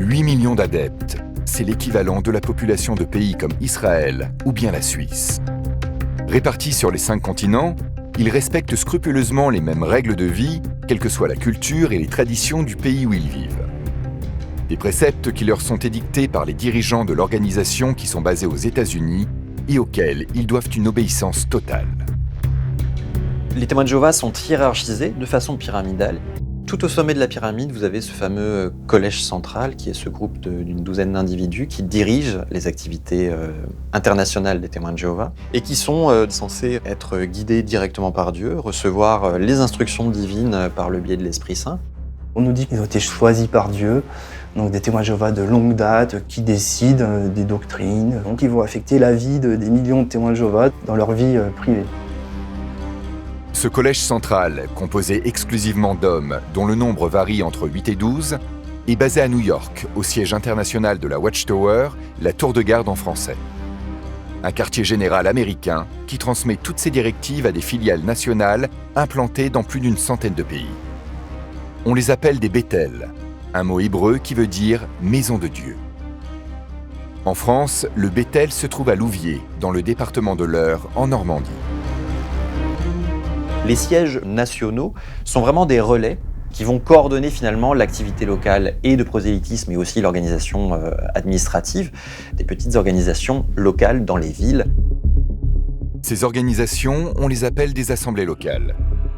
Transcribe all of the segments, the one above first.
8 millions d'adeptes, c'est l'équivalent de la population de pays comme Israël ou bien la Suisse. Répartis sur les 5 continents, ils respectent scrupuleusement les mêmes règles de vie, quelle que soit la culture et les traditions du pays où ils vivent. Des préceptes qui leur sont édictés par les dirigeants de l'organisation qui sont basés aux États-Unis et auxquels ils doivent une obéissance totale. Les témoins de Jéhovah sont hiérarchisés de façon pyramidale. Tout au sommet de la pyramide, vous avez ce fameux collège central, qui est ce groupe d'une douzaine d'individus qui dirigent les activités internationales des témoins de Jéhovah et qui sont censés être guidés directement par Dieu, recevoir les instructions divines par le biais de l'Esprit Saint. On nous dit qu'ils ont été choisis par Dieu, donc des témoins de Jéhovah de longue date qui décident des doctrines, donc ils vont affecter la vie des millions de témoins de Jéhovah dans leur vie privée. Ce collège central, composé exclusivement d'hommes, dont le nombre varie entre 8 et 12, est basé à New York, au siège international de la Watchtower, la tour de garde en français. Un quartier général américain qui transmet toutes ses directives à des filiales nationales implantées dans plus d'une centaine de pays. On les appelle des Bethel, un mot hébreu qui veut dire « maison de Dieu ». En France, le Bethel se trouve à Louviers, dans le département de l'Eure, en Normandie. Les sièges nationaux sont vraiment des relais qui vont coordonner finalement l'activité locale et de prosélytisme et aussi l'organisation administrative des petites organisations locales dans les villes. Ces organisations, on les appelle des assemblées locales.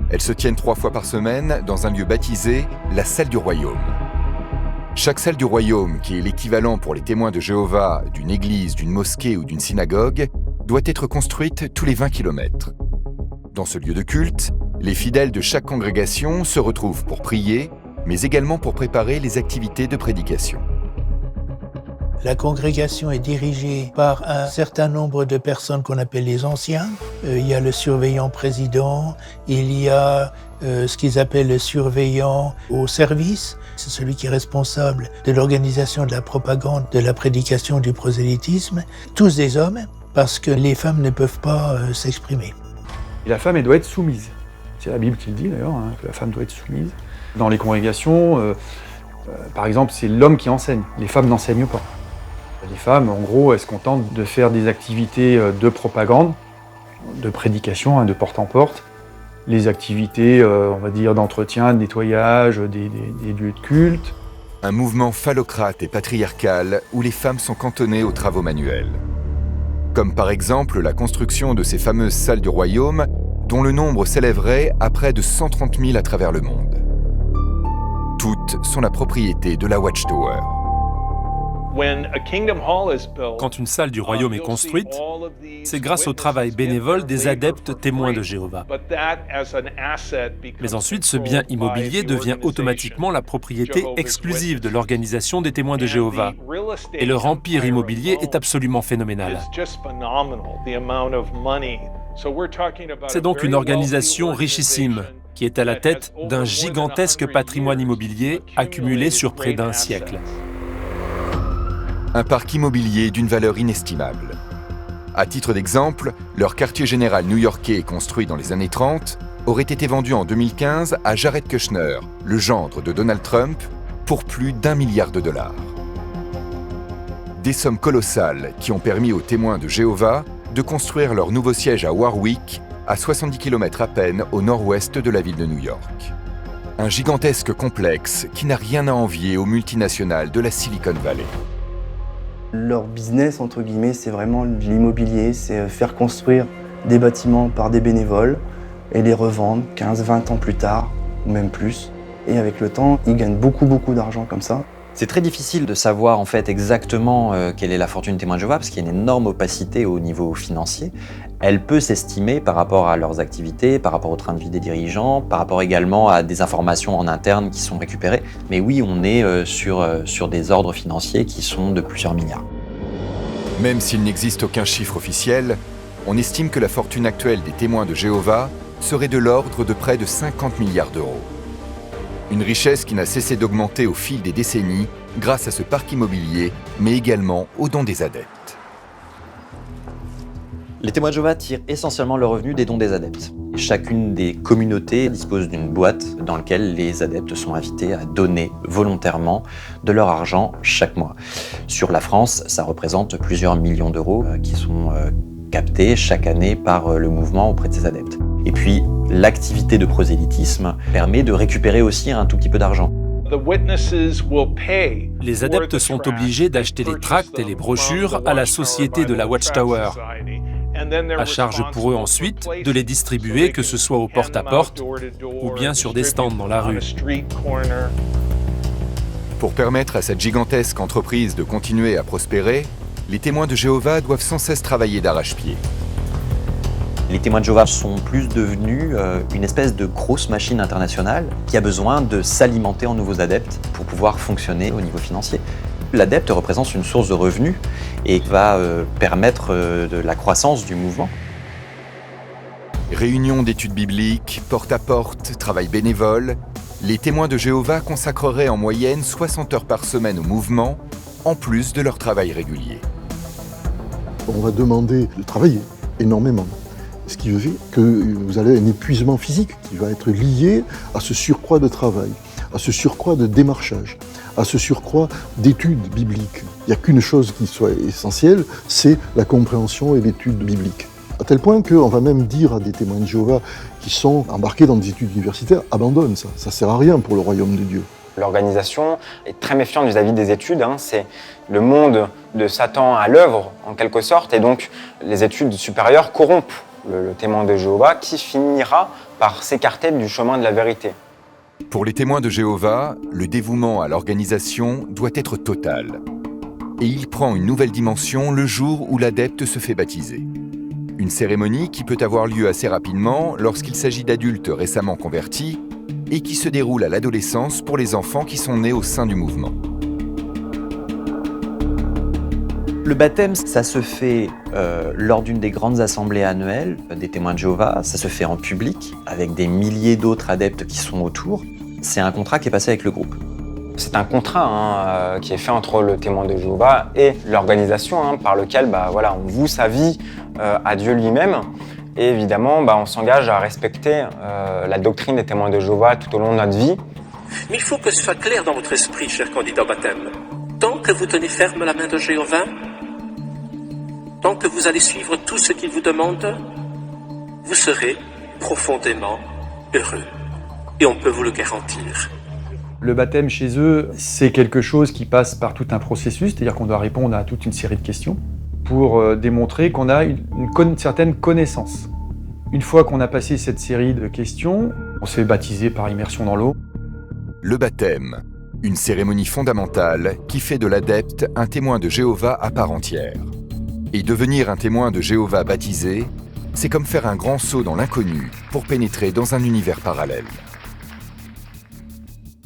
Elles se tiennent 3 fois par semaine dans un lieu baptisé la salle du royaume. Chaque salle du royaume, qui est l'équivalent pour les témoins de Jéhovah d'une église, d'une mosquée ou d'une synagogue, doit être construite tous les 20 km. Dans ce lieu de culte, les fidèles de chaque congrégation se retrouvent pour prier, mais également pour préparer les activités de prédication. La congrégation est dirigée par un certain nombre de personnes qu'on appelle les anciens. Il y a le surveillant président, il y a ce qu'ils appellent le surveillant au service. C'est celui qui est responsable de l'organisation de la propagande, de la prédication, du prosélytisme. Tous des hommes, parce que les femmes ne peuvent pas s'exprimer. Et la femme, elle doit être soumise. C'est la Bible qui le dit d'ailleurs, que la femme doit être soumise. Dans les congrégations, par exemple, c'est l'homme qui enseigne. Les femmes n'enseignent pas. Les femmes, en gros, elles se contentent de faire des activités de propagande, de prédication, de porte en porte. Les activités, on va dire, d'entretien, de nettoyage, des lieux de culte. Un mouvement phallocrate et patriarcal où les femmes sont cantonnées aux travaux manuels. Comme par exemple la construction de ces fameuses salles du royaume, dont le nombre s'élèverait à près de 130 000 à travers le monde. Toutes sont la propriété de la Watchtower. Quand une salle du royaume est construite, c'est grâce au travail bénévole des adeptes témoins de Jéhovah. Mais ensuite, ce bien immobilier devient automatiquement la propriété exclusive de l'organisation des témoins de Jéhovah. Et leur empire immobilier est absolument phénoménal. C'est donc une organisation richissime qui est à la tête d'un gigantesque patrimoine immobilier accumulé sur près d'un siècle. Un parc immobilier d'une valeur inestimable. À titre d'exemple, leur quartier général new-yorkais construit dans les années 30 aurait été vendu en 2015 à Jared Kushner, le gendre de Donald Trump, pour plus d'1 milliard de dollars. Des sommes colossales qui ont permis aux témoins de Jéhovah de construire leur nouveau siège à Warwick, à 70 km à peine au nord-ouest de la ville de New York. Un gigantesque complexe qui n'a rien à envier aux multinationales de la Silicon Valley. Leur business, entre guillemets, c'est vraiment l'immobilier, c'est faire construire des bâtiments par des bénévoles et les revendre 15-20 ans plus tard, ou même plus. Et avec le temps, ils gagnent beaucoup d'argent comme ça. C'est très difficile de savoir en fait exactement quelle est la fortune témoin de Jéhovah parce qu'il y a une énorme opacité au niveau financier. Elle peut s'estimer par rapport à leurs activités, par rapport au train de vie des dirigeants, par rapport également à des informations en interne qui sont récupérées. Mais oui, on est sur des ordres financiers qui sont de plusieurs milliards. Même s'il n'existe aucun chiffre officiel, on estime que la fortune actuelle des témoins de Jéhovah serait de l'ordre de près de 50 milliards d'euros. Une richesse qui n'a cessé d'augmenter au fil des décennies grâce à ce parc immobilier, mais également aux dons des adeptes. Les témoins de Jéhovah tirent essentiellement leur revenu des dons des adeptes. Chacune des communautés dispose d'une boîte dans laquelle les adeptes sont invités à donner volontairement de leur argent chaque mois. Sur la France, ça représente plusieurs millions d'euros qui sont captés chaque année par le mouvement auprès de ses adeptes. Et puis, l'activité de prosélytisme permet de récupérer aussi un tout petit peu d'argent. Les adeptes sont obligés d'acheter les tracts et les brochures à la société de la Watchtower. À charge pour eux ensuite de les distribuer, que ce soit au porte-à-porte ou bien sur des stands dans la rue. Pour permettre à cette gigantesque entreprise de continuer à prospérer, les témoins de Jéhovah doivent sans cesse travailler d'arrache-pied. Les témoins de Jéhovah sont plus devenus une espèce de grosse machine internationale qui a besoin de s'alimenter en nouveaux adeptes pour pouvoir fonctionner au niveau financier. L'adepte représente une source de revenus et va permettre de la croissance du mouvement. Réunions d'études bibliques, porte-à-porte, travail bénévole, les témoins de Jéhovah consacreraient en moyenne 60 heures par semaine au mouvement, en plus de leur travail régulier. On va demander de travailler énormément. Ce qui fait que vous allez à un épuisement physique qui va être lié à ce surcroît de travail, à ce surcroît de démarchage, à ce surcroît d'études bibliques. Il n'y a qu'une chose qui soit essentielle, c'est la compréhension et l'étude biblique. À tel point qu'on va même dire à des témoins de Jéhovah qui sont embarqués dans des études universitaires, abandonne ça, ça ne sert à rien pour le royaume de Dieu. L'organisation est très méfiante vis-à-vis des études, c'est le monde de Satan à l'œuvre en quelque sorte, et donc les études supérieures corrompent le témoin de Jéhovah qui finira par s'écarter du chemin de la vérité. Pour les témoins de Jéhovah, le dévouement à l'organisation doit être total. Et il prend une nouvelle dimension le jour où l'adepte se fait baptiser. Une cérémonie qui peut avoir lieu assez rapidement lorsqu'il s'agit d'adultes récemment convertis et qui se déroule à l'adolescence pour les enfants qui sont nés au sein du mouvement. Le baptême, ça se fait lors d'une des grandes assemblées annuelles des témoins de Jéhovah. Ça se fait en public, avec des milliers d'autres adeptes qui sont autour. C'est un contrat qui est passé avec le groupe. C'est un contrat qui est fait entre le témoin de Jéhovah et l'organisation par lequel on voue sa vie à Dieu lui-même. Et évidemment, on s'engage à respecter la doctrine des témoins de Jéhovah tout au long de notre vie. Mais il faut que ce soit clair dans votre esprit, cher candidat au baptême. Tant que vous tenez ferme la main de Jéhovah, tant que vous allez suivre tout ce qu'il vous demande, vous serez profondément heureux. Et on peut vous le garantir. Le baptême chez eux, c'est quelque chose qui passe par tout un processus, c'est-à-dire qu'on doit répondre à toute une série de questions pour démontrer qu'on a une certaine connaissance. Une fois qu'on a passé cette série de questions, on se fait baptiser par immersion dans l'eau. Le baptême, une cérémonie fondamentale qui fait de l'adepte un témoin de Jéhovah à part entière. Et devenir un témoin de Jéhovah baptisé, c'est comme faire un grand saut dans l'inconnu pour pénétrer dans un univers parallèle.